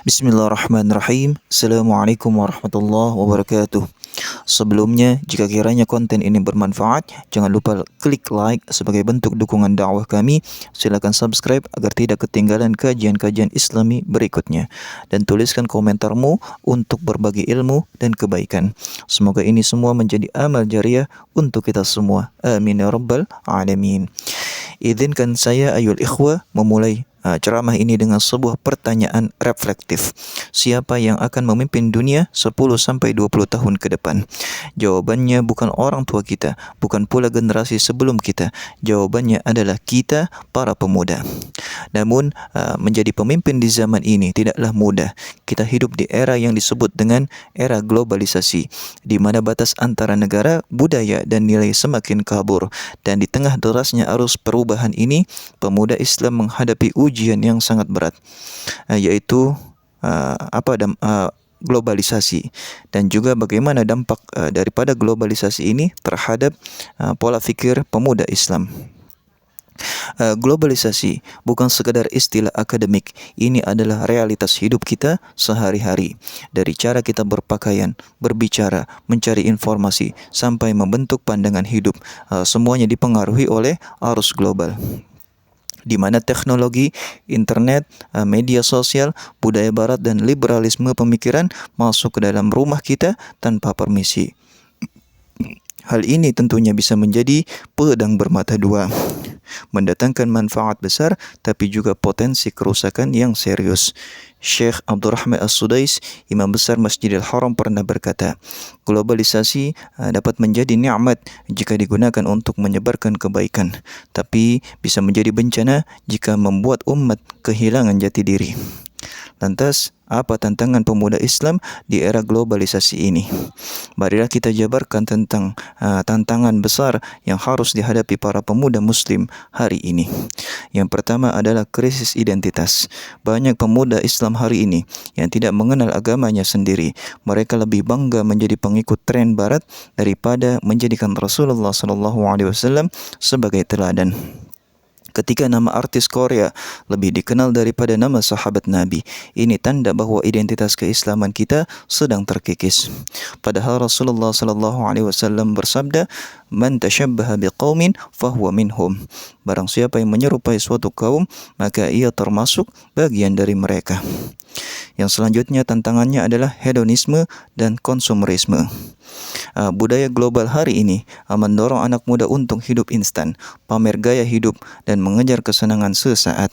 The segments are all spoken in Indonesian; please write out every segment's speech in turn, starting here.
Bismillahirrahmanirrahim. Assalamualaikum warahmatullahi wabarakatuh. Sebelumnya, jika kiranya konten ini bermanfaat, jangan lupa klik like sebagai bentuk dukungan dakwah kami. Silakan subscribe agar tidak ketinggalan kajian-kajian Islami berikutnya. Dan tuliskan komentarmu untuk berbagi ilmu dan kebaikan. Semoga ini semua menjadi amal jariah untuk kita semua. Amin ya rabbal alamin. Izinkan saya ayul ikhwah memulai ceramah ini dengan sebuah pertanyaan reflektif. Siapa yang akan memimpin dunia 10-20 tahun ke depan? Jawabannya bukan orang tua kita, bukan pula generasi sebelum kita. Jawabannya adalah kita, para pemuda. Namun, menjadi pemimpin di zaman ini tidaklah mudah. Kita hidup di era yang disebut dengan era globalisasi, di mana batas antara negara, budaya, dan nilai semakin kabur. Dan di tengah derasnya arus perubahan ini, pemuda Islam menghadapi ujian yang sangat berat, yaitu globalisasi, dan juga bagaimana dampak daripada globalisasi ini terhadap pola fikir pemuda Islam. Globalisasi bukan sekadar istilah akademik. Ini adalah realitas hidup kita sehari-hari. Dari cara kita berpakaian, berbicara, mencari informasi, sampai membentuk pandangan hidup, semuanya dipengaruhi oleh arus global, di mana teknologi, internet, media sosial, budaya barat, dan liberalisme pemikiran masuk ke dalam rumah kita tanpa permisi. Hal ini tentunya bisa menjadi pedang bermata dua, mendatangkan manfaat besar tapi juga potensi kerusakan yang serius. Syekh Abdurrahman As-Sudais, Imam Besar Masjidil Haram, pernah berkata, globalisasi dapat menjadi nikmat jika digunakan untuk menyebarkan kebaikan, tapi bisa menjadi bencana jika membuat umat kehilangan jati diri. Lantas, apa tantangan pemuda Islam di era globalisasi ini? Marilah kita jabarkan tentang tantangan besar yang harus dihadapi para pemuda Muslim hari ini. Yang pertama adalah krisis identitas. Banyak pemuda Islam hari ini yang tidak mengenal agamanya sendiri. Mereka lebih bangga menjadi pengikut tren Barat daripada menjadikan Rasulullah SAW sebagai teladan. Ketika nama artis Korea lebih dikenal daripada nama sahabat Nabi, ini tanda bahwa identitas keislaman kita sedang terkikis. Padahal Rasulullah SAW bersabda, "Man tashabbaha biqaumin fahuwa minhum." Barang siapa yang menyerupai suatu kaum, maka ia termasuk bagian dari mereka. Yang selanjutnya tantangannya adalah hedonisme dan konsumerisme. Budaya global hari ini mendorong anak muda untuk hidup instan, pamer gaya hidup, dan mengejar kesenangan sesaat.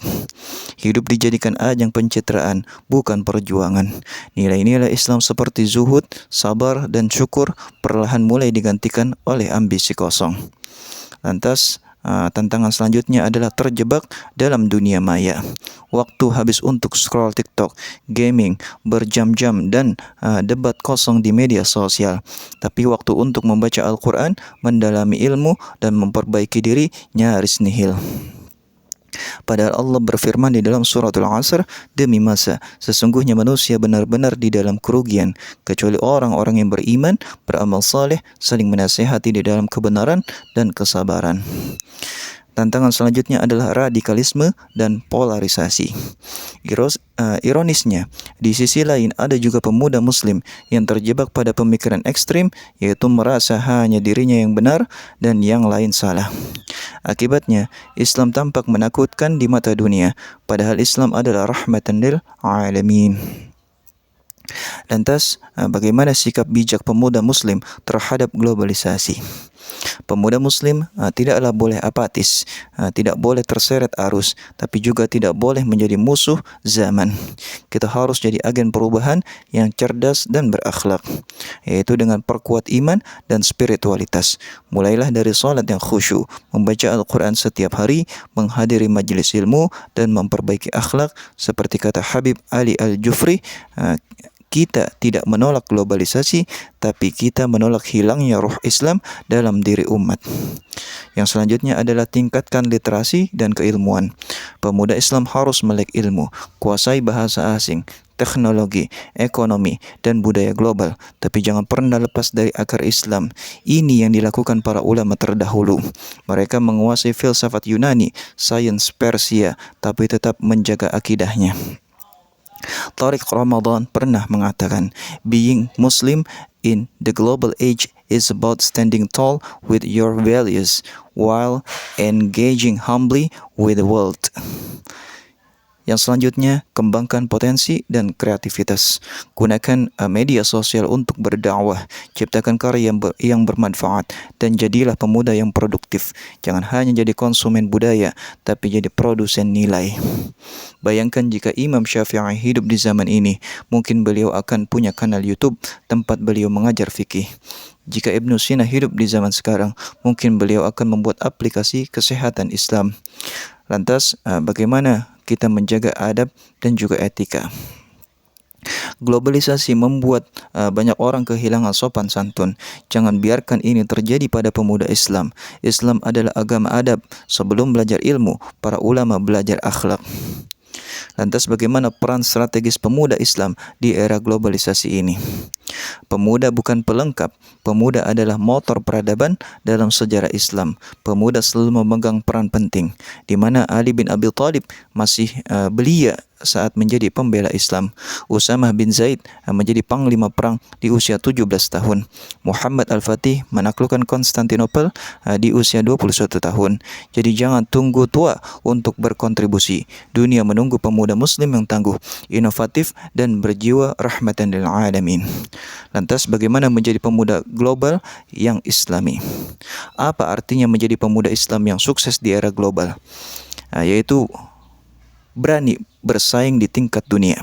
Hidup dijadikan ajang pencitraan, bukan perjuangan. Nilai-nilai Islam seperti zuhud, sabar, dan syukur perlahan mulai digantikan oleh ambisi kosong. Lantas, tantangan selanjutnya adalah terjebak dalam dunia maya. Waktu habis untuk scroll TikTok, gaming, berjam-jam, dan debat kosong di media sosial. Tapi waktu untuk membaca Al-Quran, mendalami ilmu, dan memperbaiki diri nyaris nihil. Padahal Allah berfirman di dalam suratul Asr, demi masa, sesungguhnya manusia benar-benar di dalam kerugian, kecuali orang-orang yang beriman, beramal saleh, saling menasihati di dalam kebenaran dan kesabaran. Tantangan selanjutnya adalah radikalisme dan polarisasi. Ironisnya, di sisi lain ada juga pemuda Muslim yang terjebak pada pemikiran ekstrim, yaitu merasa hanya dirinya yang benar dan yang lain salah. Akibatnya, Islam tampak menakutkan di mata dunia, padahal Islam adalah rahmatan lil alamin. Lantas, bagaimana sikap bijak pemuda Muslim terhadap globalisasi? Pemuda Muslim tidaklah boleh apatis, tidak boleh terseret arus, tapi juga tidak boleh menjadi musuh zaman. Kita harus jadi agen perubahan yang cerdas dan berakhlak, yaitu dengan perkuat iman dan spiritualitas. Mulailah dari salat yang khusyuk, membaca Al-Quran setiap hari, menghadiri majelis ilmu, dan memperbaiki akhlak. Seperti kata Habib Ali Al-Jufri, kita tidak menolak globalisasi, tapi kita menolak hilangnya ruh Islam dalam diri umat. Yang selanjutnya adalah tingkatkan literasi dan keilmuan. Pemuda Islam harus melek ilmu, kuasai bahasa asing, teknologi, ekonomi, dan budaya global, tapi jangan pernah lepas dari akar Islam. Ini yang dilakukan para ulama terdahulu. Mereka menguasai filsafat Yunani, sains Persia, tapi tetap menjaga akidahnya. Tariq Ramadan pernah mengatakan, being Muslim in the global age is about standing tall with your values while engaging humbly with the world. Yang selanjutnya, kembangkan potensi dan kreativitas. Gunakan media sosial untuk berdakwah, ciptakan karya yang bermanfaat, dan jadilah pemuda yang produktif. Jangan hanya jadi konsumen budaya, tapi jadi produsen nilai. Bayangkan jika Imam Syafi'i hidup di zaman ini, mungkin beliau akan punya kanal YouTube tempat beliau mengajar fikih. Jika Ibnu Sina hidup di zaman sekarang, mungkin beliau akan membuat aplikasi kesehatan Islam. Lantas, bagaimana kita menjaga adab dan juga etika? Globalisasi membuat banyak orang kehilangan sopan santun. Jangan biarkan ini terjadi pada pemuda Islam. Islam adalah agama adab. Sebelum belajar ilmu, para ulama belajar akhlak. Lantas bagaimana peran strategis pemuda Islam di era globalisasi ini? Pemuda bukan pelengkap, pemuda adalah motor peradaban dalam sejarah Islam. Pemuda selalu memegang peran penting, di mana Ali bin Abi Thalib masih belia saat menjadi pembela Islam. Usamah bin Zaid menjadi panglima perang di usia 17 tahun. Muhammad Al-Fatih menaklukkan Konstantinopel di usia 21 tahun. Jadi jangan tunggu tua untuk berkontribusi. Dunia menunggu pemuda muslim yang tangguh, inovatif, dan berjiwa rahmatan lil alamin. Lantas bagaimana menjadi pemuda global yang islami? Apa artinya menjadi pemuda Islam yang sukses di era global? Yaitu berani bersaing di tingkat dunia,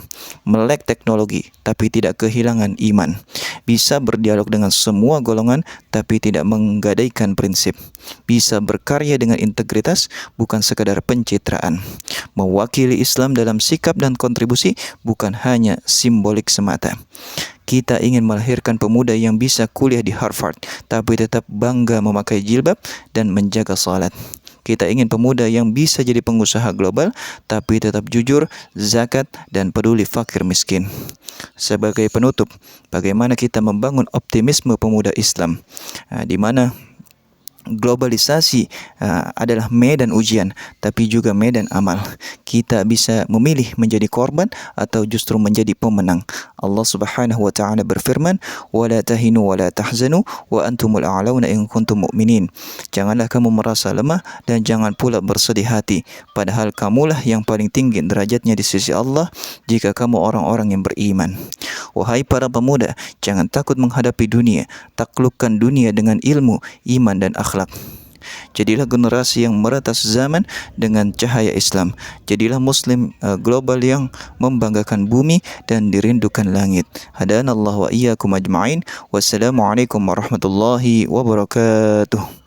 melek teknologi tapi tidak kehilangan iman, bisa berdialog dengan semua golongan tapi tidak menggadaikan prinsip, bisa berkarya dengan integritas bukan sekadar pencitraan, mewakili Islam dalam sikap dan kontribusi bukan hanya simbolik semata. Kita ingin melahirkan pemuda yang bisa kuliah di Harvard tapi tetap bangga memakai jilbab dan menjaga salat. Kita ingin pemuda yang bisa jadi pengusaha global, tapi tetap jujur, zakat, dan peduli fakir miskin. Sebagai penutup, bagaimana kita membangun optimisme pemuda Islam, di mana globalisasi adalah medan ujian, tapi juga medan amal. Kita bisa memilih menjadi korban atau justru menjadi pemenang. Allah Subhanahu wa taala berfirman, "Wala tahinu wala tahzanu wa antumul a'launa in kuntum mu'minin." Janganlah kamu merasa lemah dan jangan pula bersedih hati, padahal kamulah yang paling tinggi derajatnya di sisi Allah jika kamu orang-orang yang beriman. Wahai para pemuda, jangan takut menghadapi dunia, taklukkan dunia dengan ilmu, iman, dan akhlak. Jadilah generasi yang meretas zaman dengan cahaya Islam. Jadilah muslim global yang membanggakan bumi dan dirindukan langit. Hadanallahu wa iyyakum ajma'in. Wassalamualaikum warahmatullahi wabarakatuh.